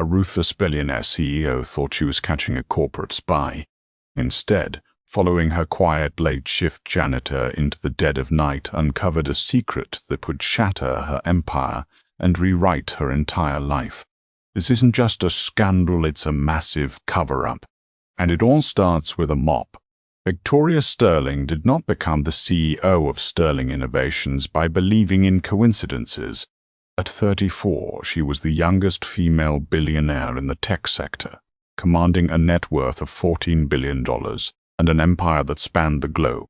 ruthless billionaire CEO thought she was catching a corporate spy. Instead, following her quiet late-shift janitor into the dead of night uncovered a secret that would shatter her empire and rewrite her entire life. This isn't just a scandal, it's a massive cover-up. And it all starts with a mop. Victoria Sterling did not become the CEO of Sterling Innovations by believing in coincidences. At 34, she was the youngest female billionaire in the tech sector, commanding a net worth of $14 billion and an empire that spanned the globe.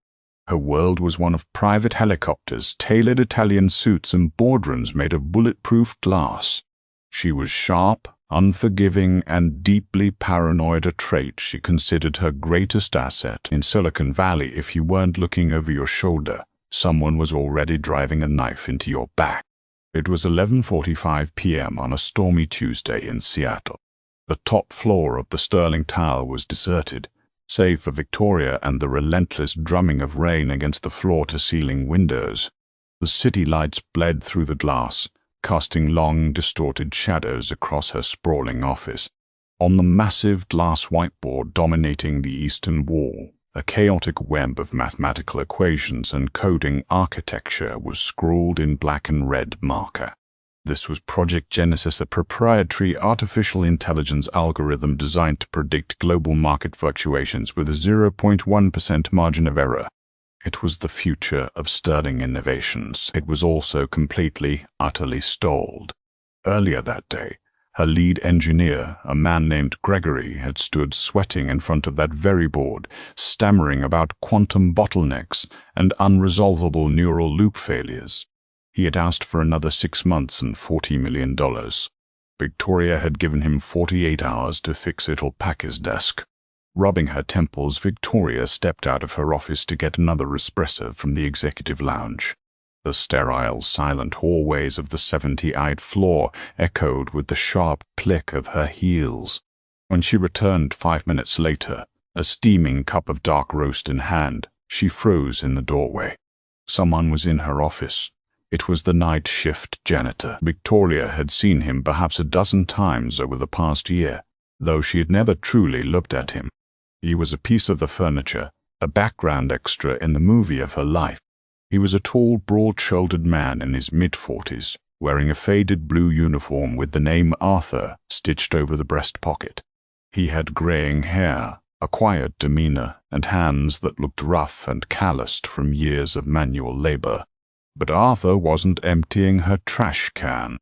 Her world was one of private helicopters, tailored Italian suits, and boardrooms made of bulletproof glass. She was sharp, unforgiving, and deeply paranoid, a trait she considered her greatest asset. In Silicon Valley, if you weren't looking over your shoulder, someone was already driving a knife into your back. It was 11:45 p.m. on a stormy Tuesday in Seattle. The top floor of the Sterling Tower was deserted, save for Victoria and the relentless drumming of rain against the floor-to-ceiling windows. The city lights bled through the glass, casting long, distorted shadows across her sprawling office. On the massive glass whiteboard dominating the eastern wall, a chaotic web of mathematical equations and coding architecture was scrawled in black and red marker. This was Project Genesis, a proprietary artificial intelligence algorithm designed to predict global market fluctuations with a 0.1% margin of error. It was the future of Sterling Innovations. It was also completely, utterly stalled. Earlier that day, her lead engineer, a man named Gregory, had stood sweating in front of that very board, stammering about quantum bottlenecks and unresolvable neural loop failures. He had asked for another 6 months and $40 million. Victoria had given him 48 hours to fix it or pack his desk. Rubbing her temples, Victoria stepped out of her office to get another espresso from the executive lounge. The sterile, silent hallways of the 70-eyed floor echoed with the sharp click of her heels. When she returned 5 minutes later, a steaming cup of dark roast in hand, she froze in the doorway. Someone was in her office. It was the night shift janitor. Victoria had seen him perhaps a dozen times over the past year, though she had never truly looked at him. He was a piece of the furniture, a background extra in the movie of her life. He was a tall, broad-shouldered man in his mid-40s, wearing a faded blue uniform with the name Arthur stitched over the breast pocket. He had graying hair, a quiet demeanor, and hands that looked rough and calloused from years of manual labor. But Arthur wasn't emptying her trash can.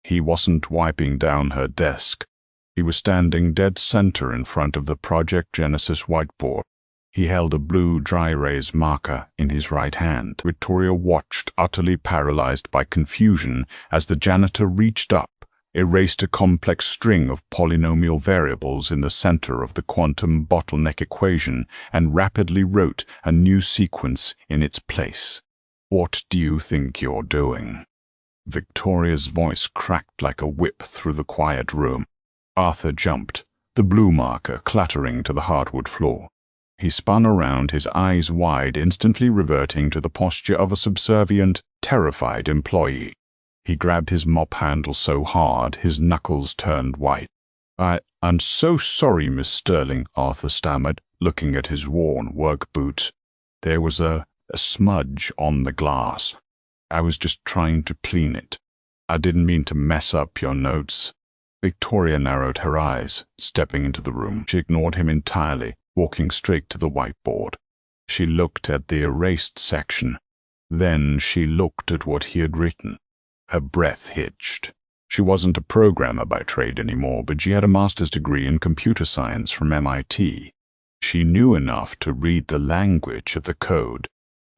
He wasn't wiping down her desk. He was standing dead center in front of the Project Genesis whiteboard. He held a blue dry erase marker in his right hand. Victoria watched, utterly paralyzed by confusion, as the janitor reached up, erased a complex string of polynomial variables in the center of the quantum bottleneck equation, and rapidly wrote a new sequence in its place. "What do you think you're doing?" Victoria's voice cracked like a whip through the quiet room. Arthur jumped, the blue marker clattering to the hardwood floor. He spun around, his eyes wide, instantly reverting to the posture of a subservient, terrified employee. He grabbed his mop handle so hard his knuckles turned white. I'm so sorry, Miss Sterling," Arthur stammered, looking at his worn work boots. There was a smudge on the glass. I was just trying to clean it. I didn't mean to mess up your notes." Victoria narrowed her eyes, stepping into the room. She ignored him entirely, walking straight to the whiteboard. She looked at the erased section. Then she looked at what he had written. Her breath hitched. She wasn't a programmer by trade anymore, but she had a master's degree in computer science from MIT. She knew enough to read the language of the code.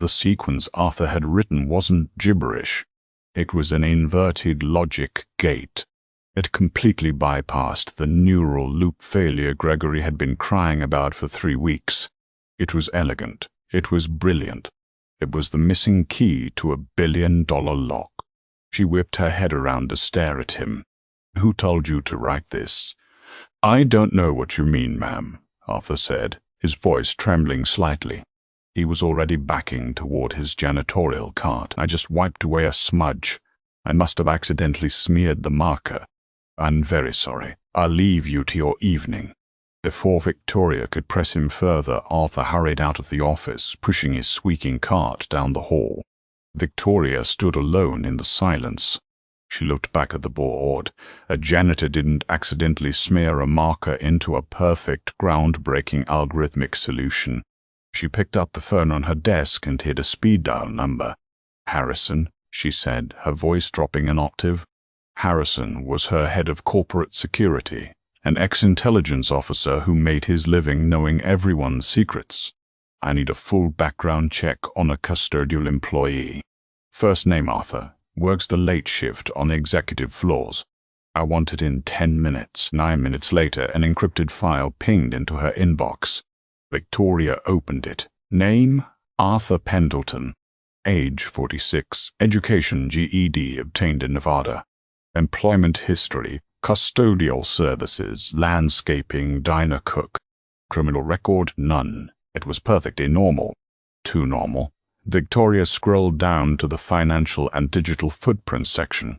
The sequence Arthur had written wasn't gibberish. It was an inverted logic gate. It completely bypassed the neural loop failure Gregory had been crying about for 3 weeks. It was elegant. It was brilliant. It was the missing key to a billion-dollar lock. She whipped her head around to stare at him. "Who told you to write this?" "I don't know what you mean, ma'am," Arthur said, his voice trembling slightly. He was already backing toward his janitorial cart. "I just wiped away a smudge. I must have accidentally smeared the marker." I'm very sorry. I'll leave you to your evening." Before Victoria could press him further, Arthur hurried out of the office, pushing his squeaking cart down the hall. Victoria stood alone in the silence. She looked back at the board. A janitor didn't accidentally smear a marker into a perfect, groundbreaking algorithmic solution. She picked up the phone on her desk and hit a speed dial number. "Harrison," she said, her voice dropping an octave. Harrison was her head of corporate security, an ex-intelligence officer who made his living knowing everyone's secrets. "I need a full background check on a custodial employee. First name Arthur, works the late shift on the executive floors. I want it in 10 minutes. 9 minutes later, an encrypted file pinged into her inbox. Victoria opened it. Name, Arthur Pendleton. Age, 46. Education, GED, obtained in Nevada. Employment history, custodial services, landscaping, diner cook. Criminal record, none. It was perfectly normal. Too normal. Victoria scrolled down to the financial and digital footprint section.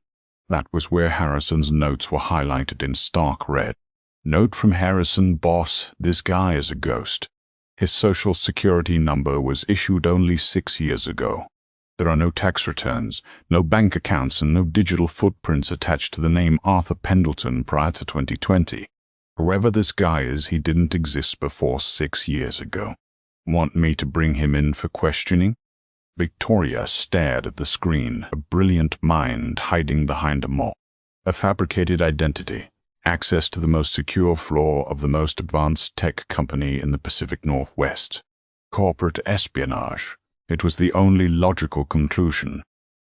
That was where Harrison's notes were highlighted in stark red. Note from Harrison, boss, this guy is a ghost. His social security number was issued only 6 years ago. There are no tax returns, no bank accounts, and no digital footprints attached to the name Arthur Pendleton prior to 2020. Whoever this guy is, he didn't exist before 6 years ago. Want me to bring him in for questioning? Victoria stared at the screen, a brilliant mind hiding behind a mop. A fabricated identity, access to the most secure floor of the most advanced tech company in the Pacific Northwest. Corporate espionage. It was the only logical conclusion.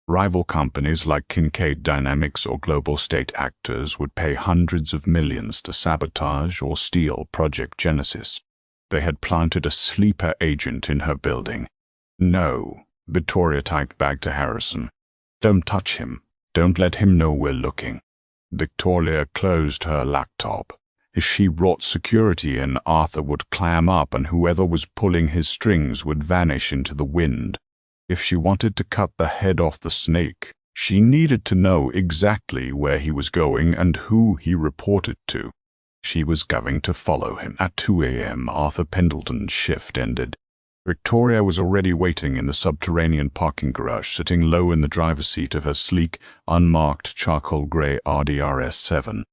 Rival companies like Kincaid Dynamics or Global State Actors would pay hundreds of millions to sabotage or steal Project Genesis. They had planted a sleeper agent in her building. "No," Victoria typed back to Harrison. "Don't touch him. Don't let him know we're looking." Victoria closed her laptop. If she brought security in, Arthur would clam up and whoever was pulling his strings would vanish into the wind. If she wanted to cut the head off the snake, she needed to know exactly where he was going and who he reported to. She was going to follow him. At 2 a.m., Arthur Pendleton's shift ended. Victoria was already waiting in the subterranean parking garage, sitting low in the driver's seat of her sleek, unmarked charcoal gray RDRS-7.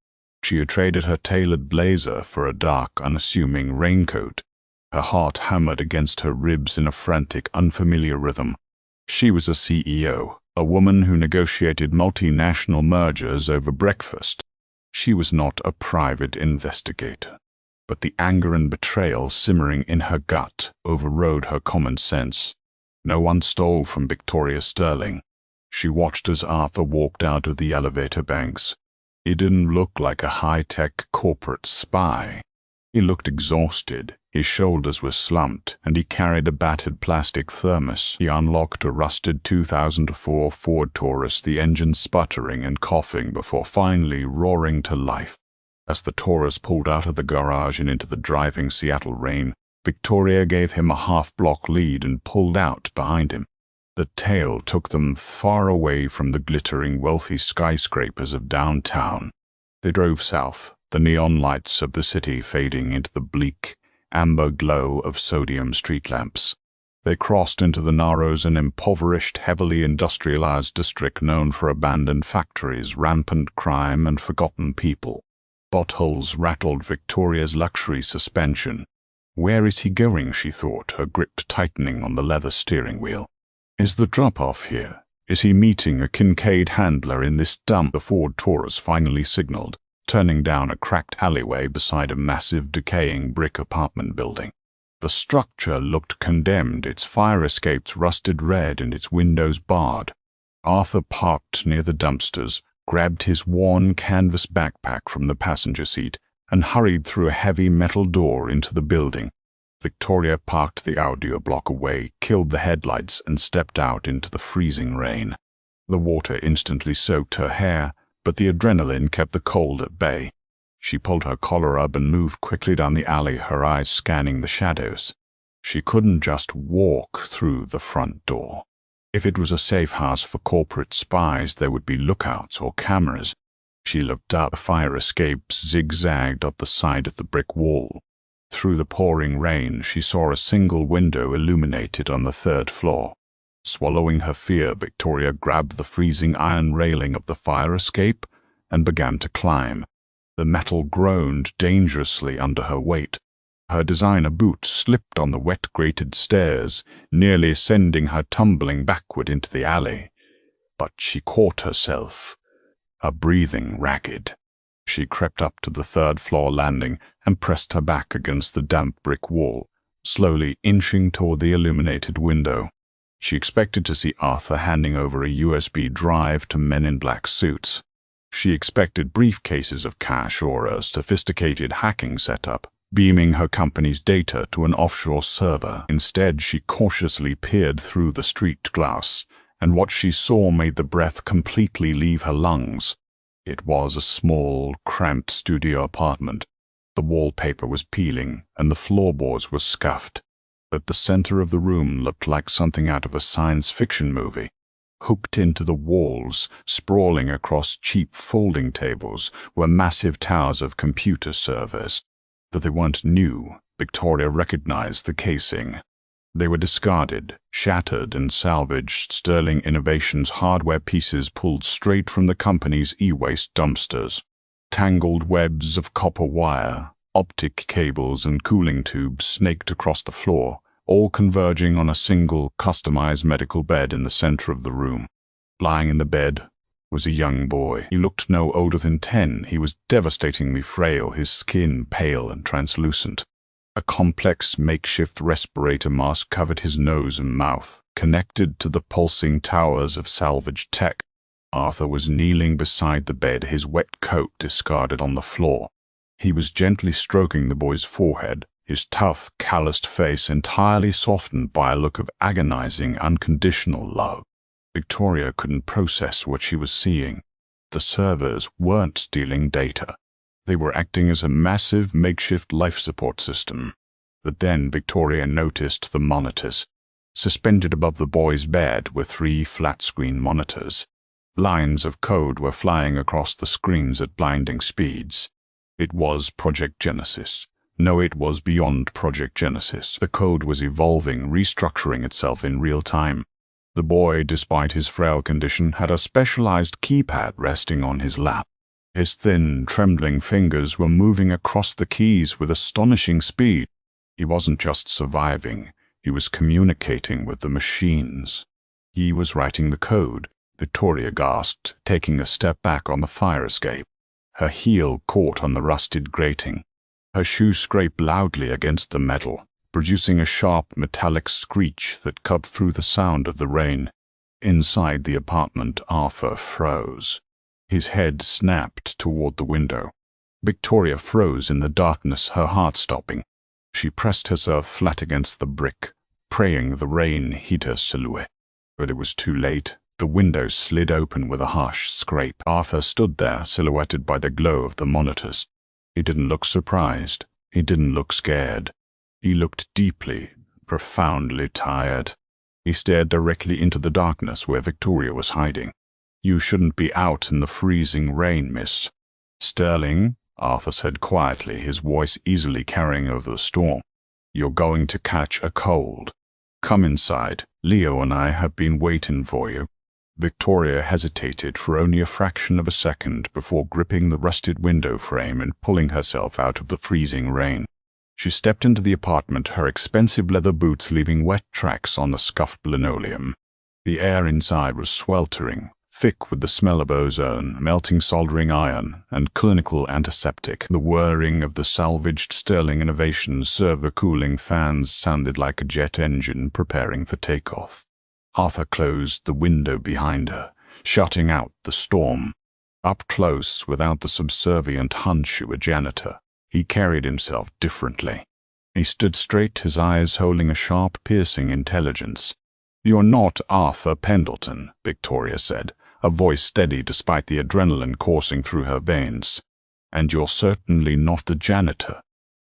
She had traded her tailored blazer for a dark, unassuming raincoat. Her heart hammered against her ribs in a frantic, unfamiliar rhythm. She was a CEO, a woman who negotiated multinational mergers over breakfast. She was not a private investigator. But the anger and betrayal simmering in her gut overrode her common sense. No one stole from Victoria Sterling. She watched as Arthur walked out of the elevator banks. He didn't look like a high-tech corporate spy. He looked exhausted, his shoulders were slumped, and he carried a battered plastic thermos. He unlocked a rusted 2004 Ford Taurus, the engine sputtering and coughing before finally roaring to life. As the Taurus pulled out of the garage and into the driving Seattle rain, Victoria gave him a half-block lead and pulled out behind him. The tail took them far away from the glittering, wealthy skyscrapers of downtown. They drove south, the neon lights of the city fading into the bleak, amber glow of sodium street lamps. They crossed into the Narrows, an impoverished, heavily industrialized district known for abandoned factories, rampant crime, and forgotten people. Potholes rattled Victoria's luxury suspension. Where is he going, she thought, her grip tightening on the leather steering wheel. Is the drop-off here? Is he meeting a Kincaid handler in this dump? The Ford Taurus finally signaled, turning down a cracked alleyway beside a massive, decaying brick apartment building. The structure looked condemned, its fire escapes rusted red and its windows barred. Arthur parked near the dumpsters, grabbed his worn canvas backpack from the passenger seat, and hurried through a heavy metal door into the building. Victoria parked the Audi a block away, killed the headlights, and stepped out into the freezing rain. The water instantly soaked her hair, but the adrenaline kept the cold at bay. She pulled her collar up and moved quickly down the alley, her eyes scanning the shadows. She couldn't just walk through the front door. If it was a safe house for corporate spies, there would be lookouts or cameras. She looked up. A fire escape zigzagged up the side of the brick wall. Through the pouring rain, she saw a single window illuminated on the 3rd floor. Swallowing her fear, Victoria grabbed the freezing iron railing of the fire escape and began to climb. The metal groaned dangerously under her weight. Her designer boots slipped on the wet grated stairs, nearly sending her tumbling backward into the alley. But she caught herself, her breathing ragged. She crept up to the 3rd floor landing and pressed her back against the damp brick wall, slowly inching toward the illuminated window. She expected to see Arthur handing over a USB drive to men in black suits. She expected briefcases of cash or a sophisticated hacking setup, beaming her company's data to an offshore server. Instead, she cautiously peered through the street glass, and what she saw made the breath completely leave her lungs. It was a small, cramped studio apartment. The wallpaper was peeling, and the floorboards were scuffed. At the center of the room looked like something out of a science fiction movie. Hooked into the walls, sprawling across cheap folding tables, were massive towers of computer servers. Though they weren't new, Victoria recognized the casing. They were discarded, shattered, and salvaged Sterling Innovations hardware pieces pulled straight from the company's e-waste dumpsters. Tangled webs of copper wire, optic cables, and cooling tubes snaked across the floor, all converging on a single, customized medical bed in the center of the room. Lying in the bed was a young boy. He looked no older than 10. He was devastatingly frail, his skin pale and translucent. A complex makeshift respirator mask covered his nose and mouth, connected to the pulsing towers of salvaged tech. Arthur was kneeling beside the bed, his wet coat discarded on the floor. He was gently stroking the boy's forehead, his tough, calloused face entirely softened by a look of agonizing, unconditional love. Victoria couldn't process what she was seeing. The servers weren't stealing data. They were acting as a massive makeshift life support system. But then Victoria noticed the monitors. Suspended above the boy's bed were 3 flat-screen monitors. Lines of code were flying across the screens at blinding speeds. It was Project Genesis. No, it was beyond Project Genesis. The code was evolving, restructuring itself in real time. The boy, despite his frail condition, had a specialized keypad resting on his lap. His thin, trembling fingers were moving across the keys with astonishing speed. He wasn't just surviving, he was communicating with the machines. He was writing the code, Victoria gasped, taking a step back on the fire escape. Her heel caught on the rusted grating. Her shoe scraped loudly against the metal, producing a sharp metallic screech that cut through the sound of the rain. Inside the apartment, Arthur froze. His head snapped toward the window. Victoria froze in the darkness, her heart stopping. She pressed herself flat against the brick, praying the rain hid her silhouette. But it was too late. The window slid open with a harsh scrape. Arthur stood there, silhouetted by the glow of the monitors. He didn't look surprised. He didn't look scared. He looked deeply, profoundly tired. He stared directly into the darkness where Victoria was hiding. "You shouldn't be out in the freezing rain, miss." "Sterling," Arthur said quietly, his voice easily carrying over the storm. "You're going to catch a cold. Come inside. Leo and I have been waiting for you." Victoria hesitated for only a fraction of a second before gripping the rusted window frame and pulling herself out of the freezing rain. She stepped into the apartment, her expensive leather boots leaving wet tracks on the scuffed linoleum. The air inside was sweltering, thick with the smell of ozone, melting soldering iron, and clinical antiseptic. The whirring of the salvaged Sterling Innovations server cooling fans sounded like a jet engine preparing for takeoff. Arthur closed the window behind her, shutting out the storm. Up close, without the subservient hunch of a janitor, he carried himself differently. He stood straight, his eyes holding a sharp, piercing intelligence. "You're not Arthur Pendleton," Victoria said, a voice steady despite the adrenaline coursing through her veins. "And you're certainly not the janitor."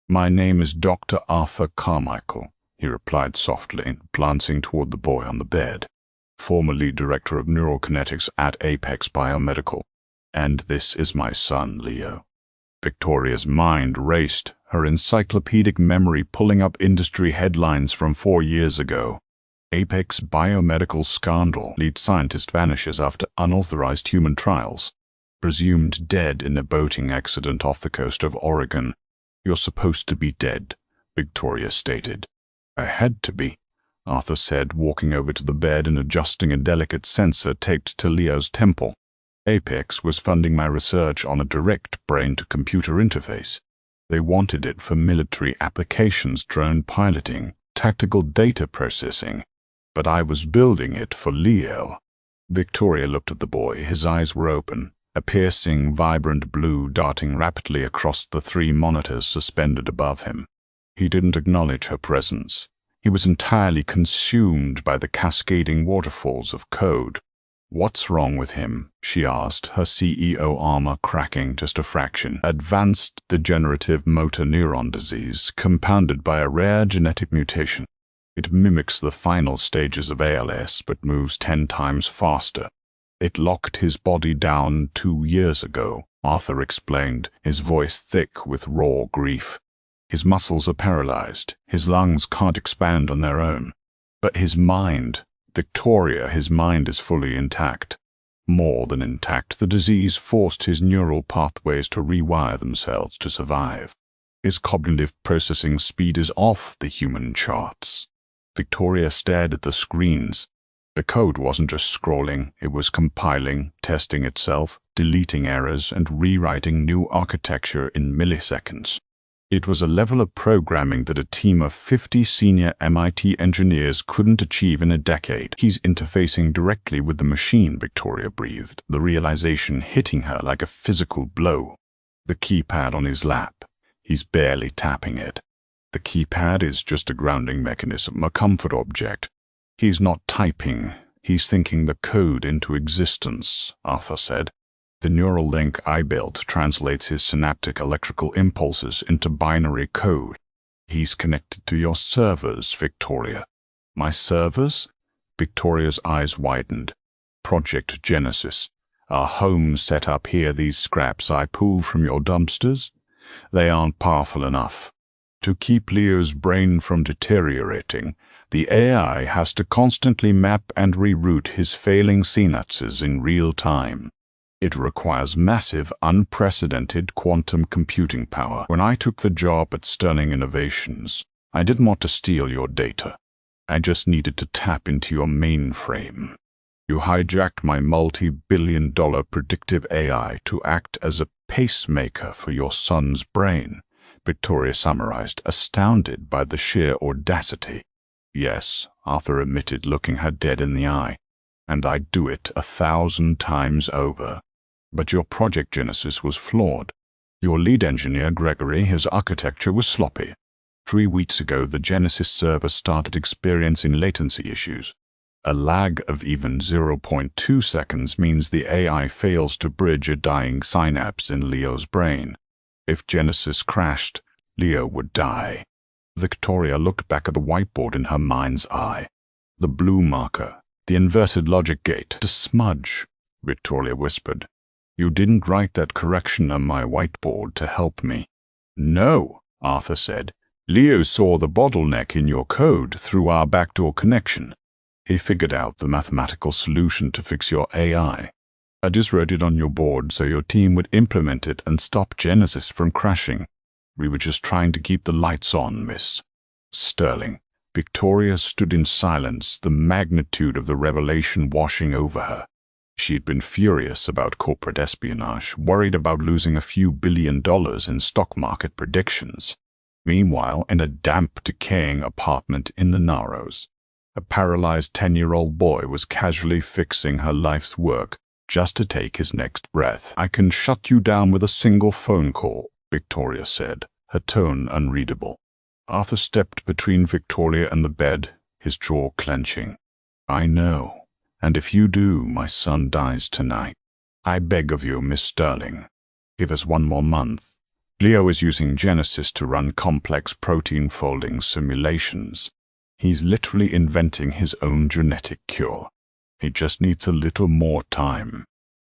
"My name is Dr. Arthur Carmichael," he replied softly, glancing toward the boy on the bed. "Formerly director of neurokinetics at Apex Biomedical." And this is my son, Leo. Victoria's mind raced, her encyclopedic memory pulling up industry headlines from 4 years ago. Apex biomedical scandal. Lead scientist vanishes after unauthorized human trials. Presumed dead in a boating accident off the coast of Oregon. You're supposed to be dead, Victoria stated. I had to be, Arthur said, walking over to the bed and adjusting a delicate sensor taped to Leo's temple. Apex was funding my research on a direct brain-to-computer interface. They wanted it for military applications, drone piloting, tactical data processing. But I was building it for Leo. Victoria looked at the boy. His eyes were open, a piercing, vibrant blue darting rapidly across the 3 monitors suspended above him. He didn't acknowledge her presence. He was entirely consumed by the cascading waterfalls of code. What's wrong with him? She asked, her CEO armor cracking just a fraction. Advanced degenerative motor neuron disease, compounded by a rare genetic mutation. It mimics the final stages of ALS, but moves 10 times faster. It locked his body down 2 years ago, Arthur explained, his voice thick with raw grief. His muscles are paralyzed. His lungs can't expand on their own. But his mind, Victoria, his mind is fully intact. More than intact, the disease forced his neural pathways to rewire themselves to survive. His cognitive processing speed is off the human charts. Victoria stared at the screens. The code wasn't just scrolling, it was compiling, testing itself, deleting errors, and rewriting new architecture in milliseconds. It was a level of programming that a team of 50 senior MIT engineers couldn't achieve in a decade. He's interfacing directly with the machine, Victoria breathed, the realization hitting her like a physical blow. The keypad on his lap. He's barely tapping it. The keypad is just a grounding mechanism, a comfort object. He's not typing. He's thinking the code into existence, Arthur said. The neural link I built translates his synaptic electrical impulses into binary code. He's connected to your servers, Victoria. My servers? Victoria's eyes widened. Project Genesis. Our home set up here, these scraps I pulled from your dumpsters? They aren't powerful enough. To keep Leo's brain from deteriorating, the AI has to constantly map and reroute his failing synapses in real time. It requires massive, unprecedented quantum computing power. When I took the job at Sterling Innovations, I didn't want to steal your data. I just needed to tap into your mainframe. You hijacked my multi-billion-dollar predictive AI to act as a pacemaker for your son's brain, Victoria summarized, astounded by the sheer audacity. Yes, Arthur admitted, looking her dead in the eye. And I'd do it 1,000 times over. But your Project Genesis was flawed. Your lead engineer, Gregory, his architecture was sloppy. 3 weeks ago, the Genesis server started experiencing latency issues. A lag of even 0.2 seconds means the AI fails to bridge a dying synapse in Leo's brain. If Genesis crashed, Leo would die. Victoria looked back at the whiteboard in her mind's eye. The blue marker, the inverted logic gate. "The smudge," Victoria whispered. "You didn't write that correction on my whiteboard to help me." "No," Arthur said. "Leo saw the bottleneck in your code through our backdoor connection. He figured out the mathematical solution to fix your AI. I just wrote it on your board so your team would implement it and stop Genesis from crashing. We were just trying to keep the lights on, Miss Sterling." Victoria stood in silence, the magnitude of the revelation washing over her. She'd been furious about corporate espionage, worried about losing a few $1 billion in stock market predictions. Meanwhile, in a damp, decaying apartment in the Narrows, a paralyzed 10-year-old boy was casually fixing her life's work just to take his next breath. "I can shut you down with a single phone call," Victoria said, her tone unreadable. Arthur stepped between Victoria and the bed, his jaw clenching. "I know. And if you do, my son dies tonight. I beg of you, Miss Sterling, give us 1 more month. Leo is using Genesis to run complex protein folding simulations. He's literally inventing his own genetic cure. He just needs a little more time."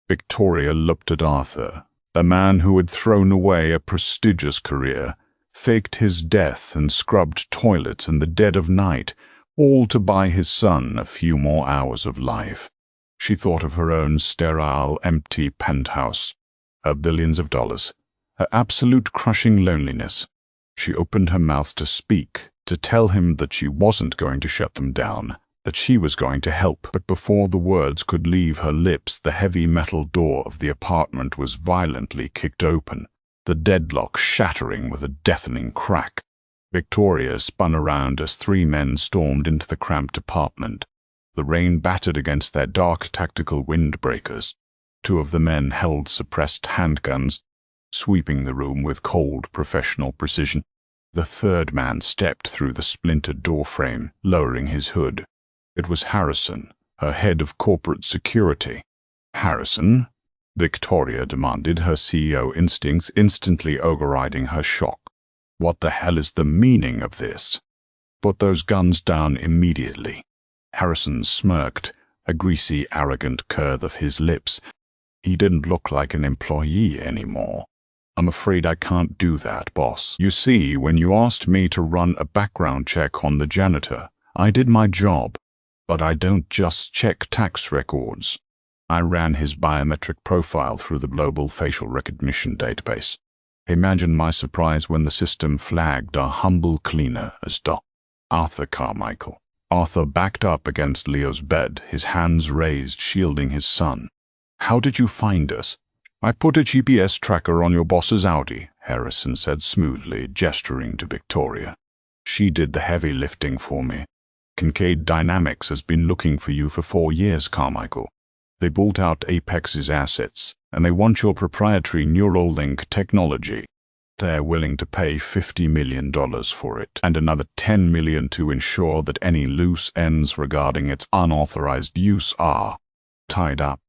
Victoria looked at Arthur, the man who had thrown away a prestigious career, faked his death and scrubbed toilets in the dead of night, all to buy his son a few more hours of life. She thought of her own sterile, empty penthouse, her billions of dollars, her absolute crushing loneliness. She opened her mouth to speak, to tell him that she wasn't going to shut them down, that she was going to help, but before the words could leave her lips, the heavy metal door of the apartment was violently kicked open, the deadlock shattering with a deafening crack. Victoria spun around as 3 men stormed into the cramped apartment. The rain battered against their dark tactical windbreakers. 2 of the men held suppressed handguns, sweeping the room with cold, professional precision. The 3rd man stepped through the splintered doorframe, lowering his hood. It was Harrison, her head of corporate security. "Harrison?" Victoria demanded, her CEO instincts instantly overriding her shock. "What the hell is the meaning of this? Put those guns down immediately." Harrison smirked, a greasy, arrogant curve of his lips. He didn't look like an employee anymore. "I'm afraid I can't do that, boss. You see, when you asked me to run a background check on the janitor, I did my job. But I don't just check tax records. I ran his biometric profile through the global facial recognition database. Imagine my surprise when the system flagged our humble cleaner as Arthur Carmichael." Arthur backed up against Leo's bed, his hands raised, shielding his son. "How did you find us?" "I put a GPS tracker on your boss's Audi," Harrison said smoothly, gesturing to Victoria. "She did the heavy lifting for me. Kincaid Dynamics has been looking for you for 4 years, Carmichael. They bought out Apex's assets, and they want your proprietary neural link technology. They're willing to pay $50 million for it, and another $10 million to ensure that any loose ends regarding its unauthorized use are tied up."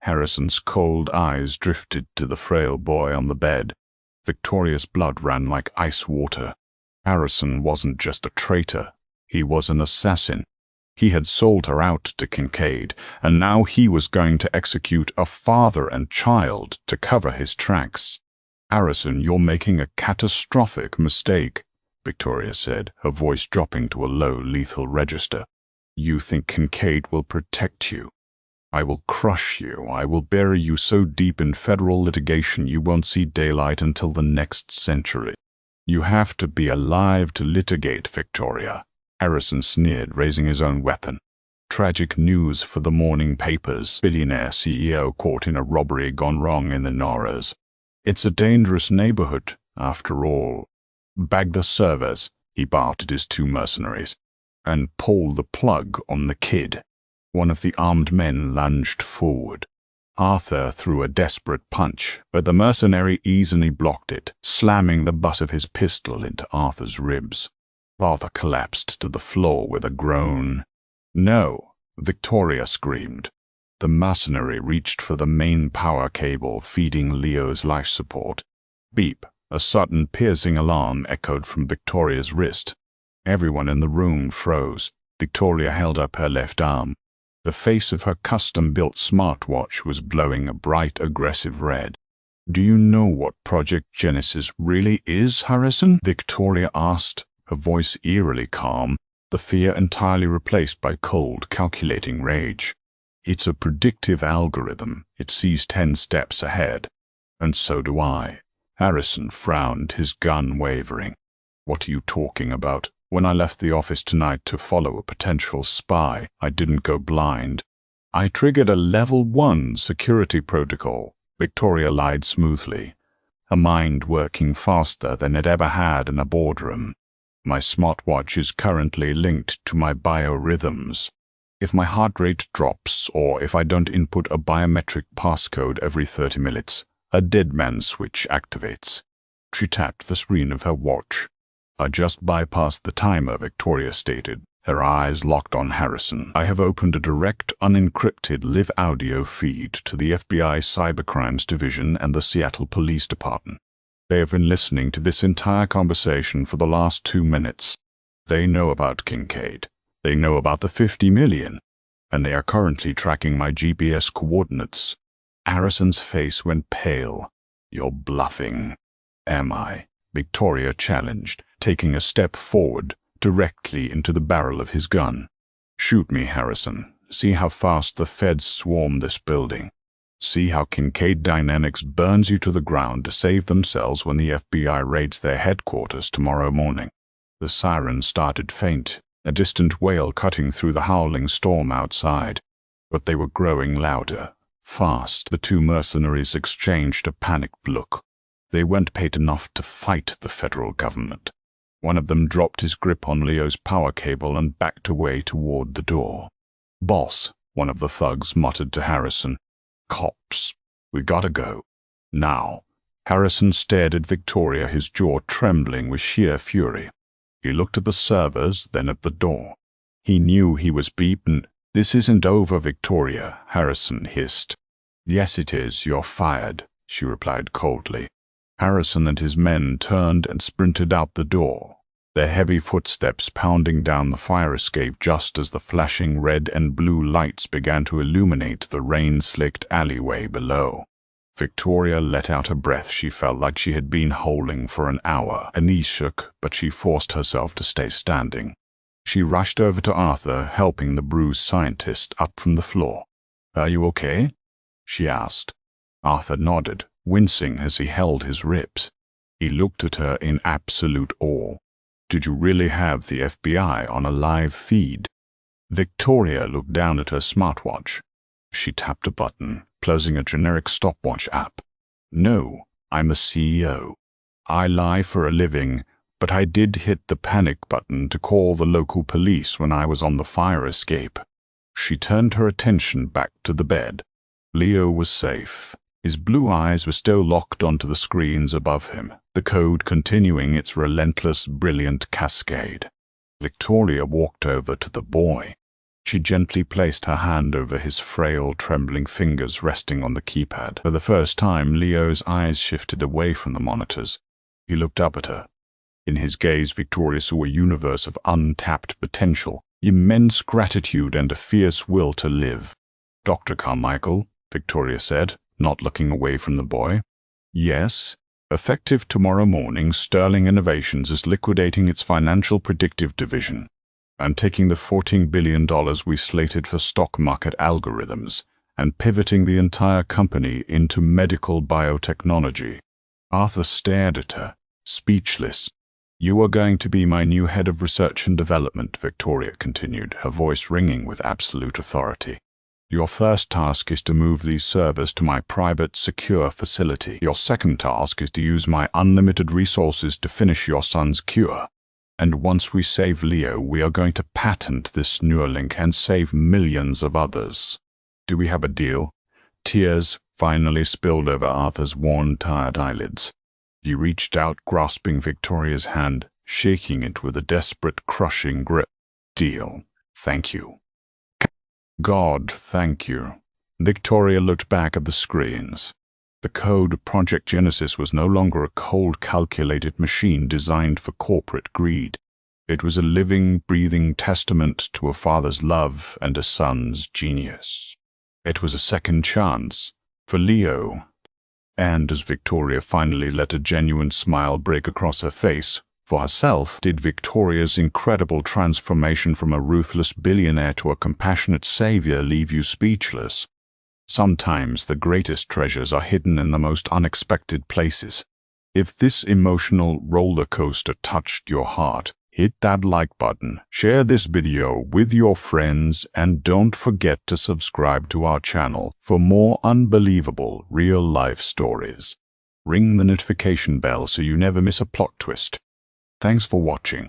Harrison's cold eyes drifted to the frail boy on the bed. Victoria's blood ran like ice water. Harrison wasn't just a traitor. He was an assassin. He had sold her out to Kincaid, and now he was going to execute a father and child to cover his tracks. "Harrison, you're making a catastrophic mistake," Victoria said, her voice dropping to a low, lethal register. "You think Kincaid will protect you. I will crush you. I will bury you so deep in federal litigation you won't see daylight until the next century. You have to be alive to litigate, Victoria." Harrison sneered, raising his own weapon. "Tragic news for the morning papers. Billionaire CEO caught in a robbery gone wrong in the Norras. It's a dangerous neighborhood, after all. Bag the servers," he barked at his 2 mercenaries, "and pull the plug on the kid." One of the armed men lunged forward. Arthur threw a desperate punch, but the mercenary easily blocked it, slamming the butt of his pistol into Arthur's ribs. Arthur collapsed to the floor with a groan. "No!" Victoria screamed. The mercenary reached for the main power cable feeding Leo's life support. Beep! A sudden piercing alarm echoed from Victoria's wrist. Everyone in the room froze. Victoria held up her left arm. The face of her custom-built smartwatch was glowing a bright, aggressive red. "Do you know what Project Genesis really is, Harrison?" Victoria asked, her voice eerily calm, the fear entirely replaced by cold, calculating rage. "It's a predictive algorithm. It sees 10 steps ahead. And so do I." Harrison frowned, his gun wavering. "What are you talking about? When I left the office tonight to follow a potential spy, I didn't go blind. I triggered a level 1 security protocol," Victoria lied smoothly, her mind working faster than it ever had in a boardroom. "My smartwatch is currently linked to my biorhythms. If my heart rate drops, or if I don't input a biometric passcode every 30 minutes, a dead man switch activates." She tapped the screen of her watch. "I just bypassed the timer," Victoria stated, her eyes locked on Harrison. "I have opened a direct, unencrypted live audio feed to the FBI Cybercrimes Division and the Seattle Police Department. They have been listening to this entire conversation for the last 2 minutes. They know about Kincaid. They know about the $50 million. And they are currently tracking my GPS coordinates. Harrison's face went pale. "You're bluffing." "Am I?" Victoria challenged, taking a step forward, directly into the barrel of his gun. "Shoot me, Harrison. See how fast the feds swarm this building. See how Kincaid Dynamics burns you to the ground to save themselves when the FBI raids their headquarters tomorrow morning." The siren started faint, a distant wail cutting through the howling storm outside. But they were growing louder. Fast, the two mercenaries exchanged a panicked look. They weren't paid enough to fight the federal government. One of them dropped his grip on Leo's power cable and backed away toward the door. "Boss," one of the thugs muttered to Harrison. "Cops. We gotta go. Now." Harrison stared at Victoria, his jaw trembling with sheer fury. He looked at the servers, then at the door. He knew he was beaten. "This isn't over, Victoria," Harrison hissed. "Yes, it is. You're fired," she replied coldly. Harrison and his men turned and sprinted out the door, their heavy footsteps pounding down the fire escape just as the flashing red and blue lights began to illuminate the rain-slicked alleyway below. Victoria let out a breath she felt like she had been holding for an hour. Her knees shook, but she forced herself to stay standing. She rushed over to Arthur, helping the bruised scientist up from the floor. "Are you okay?" she asked. Arthur nodded, wincing as he held his ribs. He looked at her in absolute awe. "Did you really have the FBI on a live feed?" Victoria looked down at her smartwatch. She tapped a button, closing a generic stopwatch app. "No, I'm a CEO. I lie for a living, but I did hit the panic button to call the local police when I was on the fire escape." She turned her attention back to the bed. Leo was safe. His blue eyes were still locked onto the screens above him, the code continuing its relentless, brilliant cascade. Victoria walked over to the boy. She gently placed her hand over his frail, trembling fingers resting on the keypad. For the first time, Leo's eyes shifted away from the monitors. He looked up at her. In his gaze, Victoria saw a universe of untapped potential, immense gratitude, and a fierce will to live. "Dr. Carmichael," Victoria said, not looking away from the boy. "Yes. Effective tomorrow morning, Sterling Innovations is liquidating its financial predictive division. I'm taking the $14 billion we slated for stock market algorithms and pivoting the entire company into medical biotechnology." Arthur stared at her, speechless. "You are going to be my new head of research and development," Victoria continued, her voice ringing with absolute authority. "Your first task is to move these servers to my private, secure facility. Your second task is to use my unlimited resources to finish your son's cure. And once we save Leo, we are going to patent this Neuralink and save millions of others. Do we have a deal?" Tears finally spilled over Arthur's worn, tired eyelids. He reached out, grasping Victoria's hand, shaking it with a desperate, crushing grip. "Deal. Thank you." "God, thank you." Victoria looked back at the screens. The code Project Genesis was no longer a cold, calculated machine designed for corporate greed. It was a living, breathing testament to a father's love and a son's genius. It was a second chance for Leo. And as Victoria finally let a genuine smile break across her face, for herself, did Victoria's incredible transformation from a ruthless billionaire to a compassionate savior leave you speechless? Sometimes the greatest treasures are hidden in the most unexpected places. If this emotional roller coaster touched your heart, hit that like button, share this video with your friends, and don't forget to subscribe to our channel for more unbelievable real-life stories. Ring the notification bell so you never miss a plot twist. Thanks for watching.